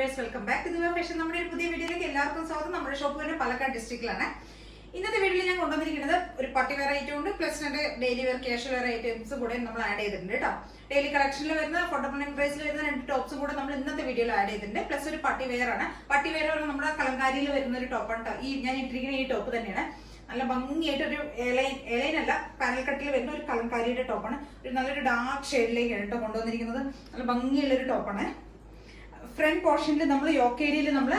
Welcome back to the fashion. നമ്മുടെ ഒരു പുതിയ വീഡിയോയിലേക്ക് എല്ലാവർക്കും സ്വാഗതം. നമ്മുടെ ഷോപ്പ് വരുന്നത് പാലക്കാട് ഡിസ്ട്രിക്റ്റിലാണ്. ഇന്നത്തെ വീഡിയോയിൽ ഞാൻ കൊണ്ടുവന്നിരിക്കുന്നത് ഒരു പാർട്ടി വെയർ ഐറ്റം ഉണ്ട്, പ്ലസ് രണ്ട് daily wear casual wear items കൂടെ നമ്മൾ ആഡ് ചെയ്തിട്ടുണ്ട് കേട്ടോ. ഡെയിലി കളക്ഷനിൽ വരുന്ന അഫോർഡബിൾ പ്രൈസിൽ വരുന്ന രണ്ട് ടോപ്സും കൂടെ നമ്മൾ ഇന്നത്തെ വീഡിയോയിൽ ആഡ് ചെയ്തിട്ടുണ്ട്. പ്ലസ് ഒരു പാർട്ടി വെയർ ആണ്. പാർട്ടി വെയർ നമ്മുടെ കലങ്കാരിയിൽ വരുന്ന ഒരു ടോപ്പാണ് കേട്ടോ. ഞാൻ ഇട്ടിരിക്കുന്ന ഈ ടോപ്പ് തന്നെയാണ്. നല്ല ഭംഗിയായിട്ട് ഒരു എലൈനല്ല, പാനൽ കട്ടിൽ വരുന്ന ഒരു കലങ്കാരിയുടെ ടോപ്പാണ്. ഒരു നല്ലൊരു ഡാർക്ക് ഷെയ്ഡിലേക്കാണ് കേട്ടോ കൊണ്ടുവന്നിരിക്കുന്നത്. നല്ല ഭംഗിയുള്ളൊരു ടോപ്പാണ്. ഫ്രണ്ട് പോർഷനിൽ നമ്മൾ യോക്ക് ഏരിയയിൽ നമ്മൾ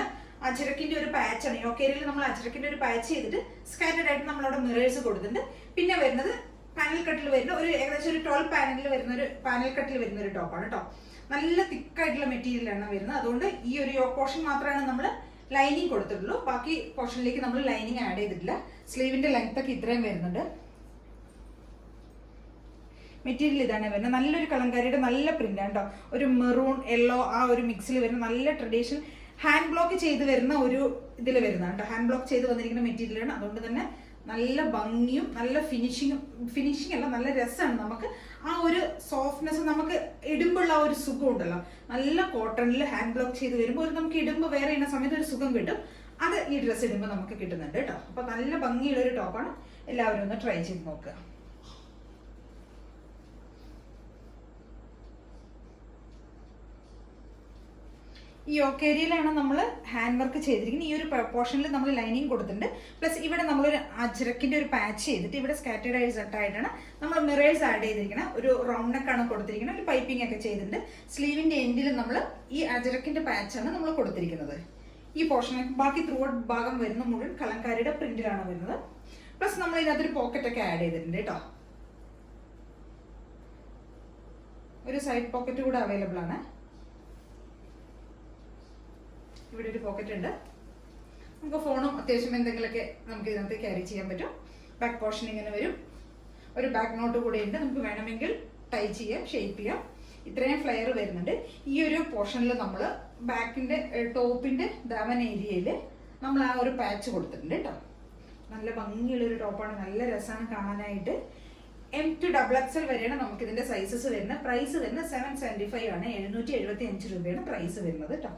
അജരക്കിന്റെ ഒരു പാച്ചാണ്. യോക്ക് ഏരിയയിൽ നമ്മൾ അജരക്കിന്റെ ഒരു പാച്ച് ചെയ്തിട്ട് സ്കാറ്റേഡ് ആയിട്ട് നമ്മൾ അവിടെ മിറേഴ്സ് കൊടുത്തിട്ടുണ്ട്. പിന്നെ വരുന്നത് പാനൽ കട്ടിൽ വരുന്ന ഒരു ഏകദേശം ഒരു 12 പാനലിൽ വരുന്ന ഒരു പാനൽ കട്ടിൽ വരുന്ന ഒരു ടോപ്പാണ് കേട്ടോ. നല്ല തിക്കായിട്ടുള്ള മെറ്റീരിയലാണ് വരുന്നത്. അതുകൊണ്ട് ഈ ഒരു യോക്ക് പോർഷൻ മാത്രമാണ് നമ്മൾ ലൈനിങ് കൊടുത്തിട്ടുള്ളൂ. ബാക്കി പോർഷനിലേക്ക് നമ്മൾ ലൈനിങ് ആഡ് ചെയ്തിട്ടില്ല. സ്ലീവിന്റെ ലെങ്ത് ഒക്കെ ഇത്രയും വരുന്നുണ്ട്. മെറ്റീരിയൽ ഇതാണ് വരുന്നത്. നല്ലൊരു കലങ്കാരിയുടെ നല്ല പ്രിന്റ് ആണ് കേട്ടോ. ഒരു മെറൂൺ യെല്ലോ ആ ഒരു മിക്സിൽ വരുന്ന നല്ല ട്രഡീഷണൽ ഹാൻഡ് ബ്ലോക്ക് ചെയ്ത് വരുന്ന ഒരു ഇതിൽ വരുന്നതാണ് കേട്ടോ. ഹാൻഡ് ബ്ലോക്ക് ചെയ്ത് വന്നിരിക്കുന്ന മെറ്റീരിയലാണ്. അതുകൊണ്ട് തന്നെ നല്ല ഭംഗിയും നല്ല ഫിനിഷിംഗ് അല്ല, നല്ല രസമാണ്. നമുക്ക് ആ ഒരു സോഫ്റ്റ്നെസ് നമുക്ക് ഇടുമ്പോഴുള്ള ആ ഒരു സുഖം ഉണ്ടല്ലോ. നല്ല കോട്ടണിൽ ഹാൻഡ് ബ്ലോക്ക് ചെയ്ത് വരുമ്പോൾ ഒരു നമുക്ക് ഇടുമ്പോൾ വേറെ ചെയ്യുന്ന സമയത്ത് ഒരു സുഖം കിട്ടും. അത് ഈ ഡ്രസ്സ് ഇടുമ്പോൾ നമുക്ക് കിട്ടുന്നുണ്ട് കേട്ടോ. അപ്പൊ നല്ല ഭംഗിയുള്ള ഒരു ടോപ്പാണ്. എല്ലാവരും ഒന്ന് ട്രൈ ചെയ്ത് നോക്കുക. ഈ യോക്ക് ഏരിയയിലാണ് നമ്മൾ ഹാൻഡ് വർക്ക് ചെയ്തിരിക്കുന്നത്. ഈ ഒരു പോർഷനിൽ നമ്മൾ ലൈനിങ് കൊടുത്തിട്ടുണ്ട്. പ്ലസ് ഇവിടെ നമ്മളൊരു അജരക്കിന്റെ ഒരു പാച്ച് ചെയ്തിട്ട് ഇവിടെ സ്കാറ്റേഡ് ആയി സെറ്റായിട്ടാണ് നമ്മൾ മിറേഴ്സ് ആഡ് ചെയ്തിരിക്കുന്നത്. ഒരു റൗണ്ട് നെക്കാണ് കൊടുത്തിരിക്കുന്നത്. ഒരു പൈപ്പിംഗ് ഒക്കെ ചെയ്തിട്ടുണ്ട്. സ്ലീവിന്റെ എൻഡിൽ നമ്മൾ ഈ അജരക്കിന്റെ പാച്ചാണ് നമ്മൾ കൊടുത്തിരിക്കുന്നത്. ഈ പോർഷൻ ബാക്കി ത്രൂ ഔട്ട് ഭാഗം വരുന്ന മുഴുവൻ കലങ്കാരിയുടെ പ്രിന്റിലാണ് വരുന്നത്. പ്ലസ് നമ്മൾ ഇതിനകത്തൊരു പോക്കറ്റ് ഒക്കെ ആഡ് ചെയ്തിട്ടുണ്ട് കേട്ടോ. ഒരു സൈഡ് പോക്കറ്റ് കൂടെ അവൈലബിൾ ആണ്. ഇവിടെ ഒരു പോക്കറ്റ് ഉണ്ട്. നമുക്ക് ഫോണും അത്യാവശ്യം എന്തെങ്കിലുമൊക്കെ നമുക്ക് ഇതിനകത്ത് ക്യാരി ചെയ്യാൻ പറ്റും. ബാക്ക് പോർഷൻ ഇങ്ങനെ വരും. ഒരു ബാക്ക് നോട്ട് കൂടെ ഉണ്ട്. നമുക്ക് വേണമെങ്കിൽ ടൈ ചെയ്യാം, ഷേപ്പ് ചെയ്യാം. ഇത്രയും ഫ്ലെയർ വരുന്നുണ്ട്. ഈ ഒരു പോർഷനിൽ നമ്മൾ ബാക്കിന്റെ ടോപ്പിന്റെ ദാമൻ ഏരിയയിൽ നമ്മൾ ആ ഒരു പാച്ച് കൊടുത്തിട്ടുണ്ട് കേട്ടോ. നല്ല ഭംഗിയുള്ളൊരു ടോപ്പാണ്. നല്ല രസമാണ് കാണാനായിട്ട്. M2XXL വരെയാണ് നമുക്ക് ഇതിന്റെ സൈസസ് വരുന്നത്. പ്രൈസ് വരുന്നത് 775 ആണ്. 775 രൂപയാണ് പ്രൈസ് വരുന്നത് കേട്ടോ.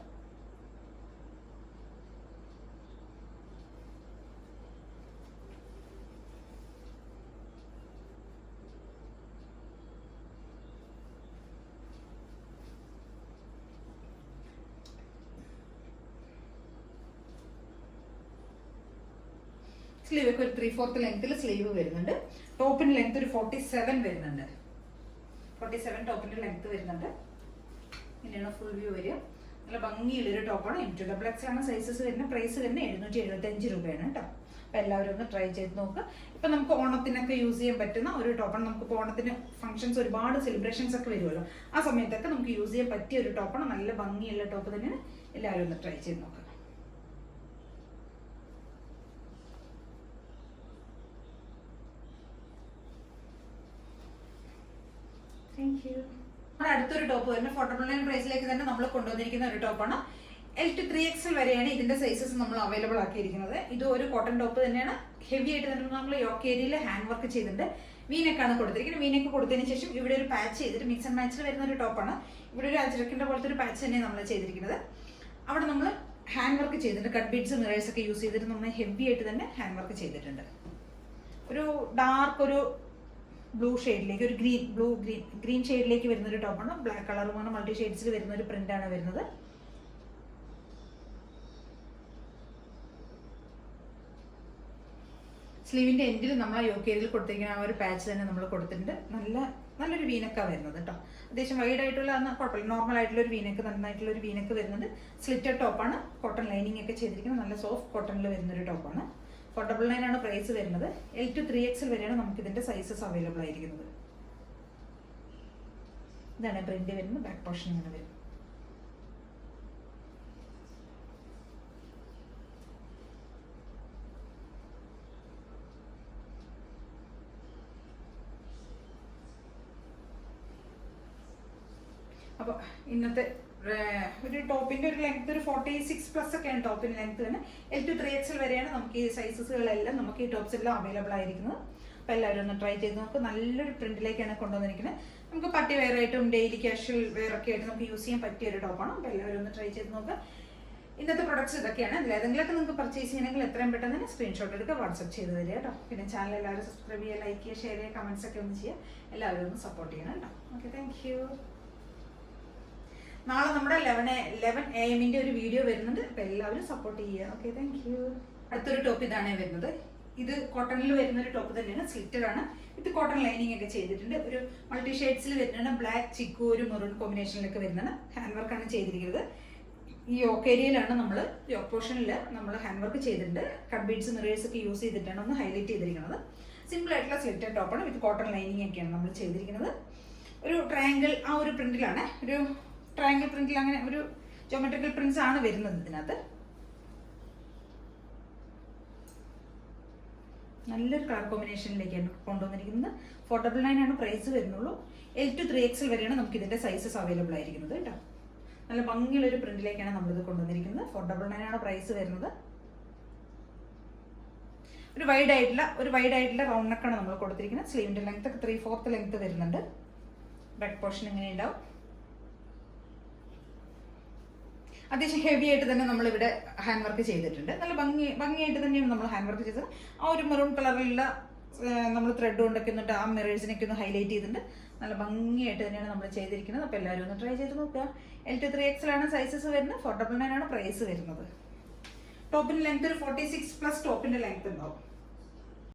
സ്ലീവ് ഒക്കെ ഒരു 3/4 ലെങ്ത്തിൽ സ്ലീവ് വരുന്നുണ്ട്. ടോപ്പിന് ലെങ്ത് ഒരു 47 വരുന്നുണ്ട്. 47 ടോപ്പിന്റെ ലെങ്ത് വരുന്നുണ്ട്. ഇങ്ങനെയാണ് ഫുൾ വ്യൂ വരിക. നല്ല ഭംഗിയുള്ളൊരു ടോപ്പാണ്. M2XXL ആണ് സൈസസ് വരുന്നത്. പ്രൈസ് വരുന്നത് 775 രൂപയാണ് കേട്ടോ. അപ്പൊ എല്ലാവരും ഒന്ന് ട്രൈ ചെയ്ത് നോക്കുക. ഇപ്പൊ നമുക്ക് ഓണത്തിനൊക്കെ യൂസ് ചെയ്യാൻ പറ്റുന്ന ഒരു ടോപ്പാണ്. നമുക്ക് ഓണത്തിന് ഫംഗ്ഷൻസ് ഒരുപാട് സെലിബ്രേഷൻസ് ഒക്കെ വരുമല്ലോ. ആ സമയത്തൊക്കെ നമുക്ക് യൂസ് ചെയ്യാൻ പറ്റിയ ഒരു ടോപ്പാണ്. നല്ല ഭംഗിയുള്ള ടോപ്പ് തന്നെയാണ്. എല്ലാവരും ഒന്ന് ട്രൈ ചെയ്ത് നോക്കുക. അടുത്തൊരു ടോപ്പ് വരുന്നത് അഫോർഡബിൾ പ്രൈസിലേക്ക് തന്നെ നമ്മൾ കൊണ്ടുവന്നിരിക്കുന്ന ഒരു ടോപ്പാണ്. L to 3XL വരെയാണ് ഇതിന്റെ സൈസസ് നമ്മൾ അവൈലബിൾ ആക്കിയിരിക്കുന്നത്. ഇത് ഒരു കോട്ടൺ ടോപ്പ് തന്നെയാണ്. ഹെവി ആയിട്ട് തന്നെ നമ്മൾ യോക്ക് ഏരിയയിൽ ഹാൻഡ് വർക്ക് ചെയ്തിട്ടുണ്ട്. വീനെക്കാണ് കൊടുത്തിരിക്കുന്നത്. വീനെക്ക് കൊടുത്തതിന് ശേഷം ഇവിടെ ഒരു പാച്ച് ചെയ്തിട്ട് മിക്സ് ആൻഡ് മാച്ചിൽ വരുന്ന ഒരു ടോപ്പാണ്. ഇവിടെ ഒരു അജരക്കിന്റെ പോലത്തെ ഒരു പാച്ച് തന്നെയാണ് നമ്മൾ ചെയ്തിരിക്കുന്നത്. അവിടെ നമ്മൾ ഹാൻഡ് വർക്ക് ചെയ്തിട്ടുണ്ട്. കട്ട് ബീഡ്സ് മിറേഴ്സ് ഒക്കെ യൂസ് ചെയ്തിട്ട് നമ്മൾ ഹെവി ആയിട്ട് തന്നെ ഹാൻഡ് വർക്ക് ചെയ്തിട്ടുണ്ട്. ഒരു ഡാർക്ക് ഒരു ബ്ലൂ ഷെയ്ഡിലേക്ക് ഒരു ഗ്രീൻ ഷെയ്ഡിലേക്ക് വരുന്ന ഒരു ടോപ്പാണ്. ബ്ലാക്ക് കളറുമാണ് മൾട്ടി ഷെയ്ഡ്സിൽ വരുന്ന ഒരു പ്രിന്റ് ആണ് വരുന്നത്. സ്ലീവിന്റെ എൻഡിൽ നമ്മൾ ആ യോക്ക് ഏരിയയിൽ കൊടുത്തിരിക്കുന്ന ആ ഒരു പാച്ച് തന്നെ നമ്മൾ കൊടുത്തിട്ടുണ്ട്. നല്ലൊരു വീനക്കാണ് വരുന്നത് കേട്ടോ. അത്യാവശ്യം വൈഡ് ആയിട്ടുള്ള കുഴപ്പമില്ല. നോർമൽ ആയിട്ടുള്ള ഒരു വീനക്ക്, നന്നായിട്ടുള്ള ഒരു വീനക്ക് വരുന്നുണ്ട്. സ്ലിറ്റഡ് ടോപ്പാണ്. കോട്ടൺ ലൈനിങ് ഒക്കെ ചെയ്തിരിക്കുന്നത്. നല്ല സോഫ്റ്റ് കോട്ടണിൽ വരുന്ന ഒരു ടോപ്പാണ്. 499 ആണ് പ്രൈസ് വരുന്നത്. L to 3XL വരെയാണ് നമുക്ക് ഇതിന്റെ സൈസസ് അവൈലബിൾ ആയിരിക്കുന്നത്. ഇതാണ് പ്രിന്റ് വരുന്നത്. ബാക്ക് പോർഷൻ ഇങ്ങനെ വരും. അപ്പൊ ഇന്നത്തെ ഒരു ടോപ്പിന്റെ ഒരു ലെങ്ത് ഒരു 46+ ഒക്കെയാണ് ടോപ്പിന്റെ ലെങ്ത് തന്നെ. L to 3XL വരെയാണ് നമുക്ക് ഈ സൈസസുകളെല്ലാം നമുക്ക് ഈ ടോപ്സ് എല്ലാം അവൈലബിൾ ആയിരിക്കുന്നത്. അപ്പോൾ എല്ലാവരും ഒന്ന് ട്രൈ ചെയ്ത് നോക്കുക. നല്ലൊരു പ്രിന്റിലേക്കാണ് കൊണ്ടുവന്നിരിക്കുന്നത്. നമുക്ക് പാർട്ടി വെയർ ആയിട്ടും ഡെയിലി കാഷ്വൽ വെയർ ഒക്കെ ആയിട്ട് നമുക്ക് യൂസ് ചെയ്യാൻ പറ്റിയ ഒരു ടോപ്പാണ്. അപ്പോൾ എല്ലാവരും ഒന്ന് ട്രൈ ചെയ്ത് നോക്കുക. ഇന്നത്തെ പ്രൊഡക്ട്സ് ഇതൊക്കെയാണ്. അതിൽ ഏതെങ്കിലുമൊക്കെ നിങ്ങൾക്ക് പർച്ചേസ് ചെയ്യണമെങ്കിൽ എത്രയും പെട്ടെന്ന് തന്നെ സ്ക്രീൻഷോട്ട് എടുക്കുക, വാട്സപ്പ് ചെയ്ത് തരിക കേട്ടോ. പിന്നെ ചാനൽ എല്ലാവരും സബ്സ്ക്രൈബ് ചെയ്യുക, ലൈക്ക് ചെയ്യുക, ഷെയർ ചെയ്യുക, കമൻസ് ഒക്കെ ഒന്ന് ചെയ്യുക. എല്ലാവരും ഒന്ന് സപ്പോർട്ട് ചെയ്യണം കേട്ടോ. Okay, thank you. നാളെ നമ്മുടെ 11 AM ഒരു വീഡിയോ വരുന്നുണ്ട്. അപ്പോൾ എല്ലാവരും സപ്പോർട്ട് ചെയ്യുക. Okay, thank you. അടുത്തൊരു ടോപ്പ് ഇതാണ് വരുന്നത്. ഇത് കോട്ടണിൽ വരുന്ന ഒരു ടോപ്പ് തന്നെയാണ്. സ്ലിറ്റഡ് ആണ്. ഇത് കോട്ടൺ ലൈനിങ് ഒക്കെ ചെയ്തിട്ടുണ്ട്. ഒരു മൾട്ടി ഷെയ്ഡ്സിൽ വരുന്നതാണ്. ബ്ലാക്ക്, ചിക്കു, ഒരു മെറൂൺ കോമ്പിനേഷനിലൊക്കെ വരുന്നതാണ്. ഹാൻഡ് വർക്കാണ് ചെയ്തിരിക്കുന്നത്. ഈ യോക്ക് ഏരിയയിലാണ് നമ്മൾ യോക്ക് പോർഷനിൽ നമ്മൾ ഹാൻഡ് വർക്ക് ചെയ്തിട്ടുണ്ട്. കട്ട് ബീഡ്സ്, മിറേഴ്സ് ഒക്കെ യൂസ് ചെയ്തിട്ടാണ് ഒന്ന് ഹൈലൈറ്റ് ചെയ്തിരിക്കുന്നത്. സിമ്പിൾ ആയിട്ടുള്ള സ്ലിറ്റഡ് ടോപ്പാണ്. വിത്ത് കോട്ടൺ ലൈനിങ് ഒക്കെയാണ് നമ്മൾ ചെയ്തിരിക്കുന്നത്. ഒരു ട്രയാങ്കിൾ ആ ഒരു പ്രിന്റിലാണ്. ഒരു ട്രയാങ്കിൾ പ്രിന്റിൽ അങ്ങനെ ഒരു ജോമെട്രിക്കൽ പ്രിന്റ്സ് ആണ് വരുന്നത് ഇതിനകത്ത്. നല്ലൊരു കളർ കോമ്പിനേഷനിലേക്കാണ് കൊണ്ടുവന്നിരിക്കുന്നത്. 499 ആണ് പ്രൈസ് വരുന്നുള്ളൂ. L to 3XL വരെയാണ് നമുക്ക് ഇതിന്റെ സൈസസ് അവൈലബിൾ ആയിരിക്കുന്നത് കേട്ടോ. നല്ല ഭംഗിയുള്ള ഒരു പ്രിന്റിലേക്കാണ് നമ്മളിത് കൊണ്ടുവന്നിരിക്കുന്നത്. 499 ആണ് പ്രൈസ് വരുന്നത്. ഒരു വൈഡ് ആയിട്ടുള്ള റൗണ്ട് നെക്കാണ് നമ്മൾ കൊടുത്തിരിക്കുന്നത്. സ്ലീവിന്റെ ലെങ്ത് 3/4 ലെങ്ത് വരുന്നുണ്ട്. ബാക്ക് പോർഷൻ ഇങ്ങനെ ഉണ്ടാവും. അത്യാവശ്യം ഹെവി ആയിട്ട് തന്നെ നമ്മളിവിടെ ഹാൻഡ് വർക്ക് ചെയ്തിട്ടുണ്ട്. നല്ല ഭംഗിയായിട്ട് തന്നെയാണ് നമ്മൾ ഹാൻഡ് വർക്ക് ചെയ്തത്. ആ ഒരു മെറൂൺ കളറിലുള്ള നമ്മൾ ത്രെഡ് കൊണ്ടൊക്കെ എന്നിട്ട് ആ മിറേഴ്സിനൊക്കെ ഒന്ന് ഹൈലൈറ്റ് ചെയ്തിട്ടുണ്ട്. നല്ല ഭംഗിയായിട്ട് തന്നെയാണ് നമ്മൾ ചെയ്തിരിക്കുന്നത്. അപ്പോൾ എല്ലാവരും ഒന്ന് ട്രൈ ചെയ്ത് നോക്കുക. L to 3XL ആണ് സൈസസ് വരുന്നത്. 499 ആണ് പ്രൈസ് വരുന്നത്. ടോപ്പിന്റെ ലെങ്ത് ഒരു 46+ ടോപ്പിന്റെ ലെങ്ത് ഉണ്ടാവും.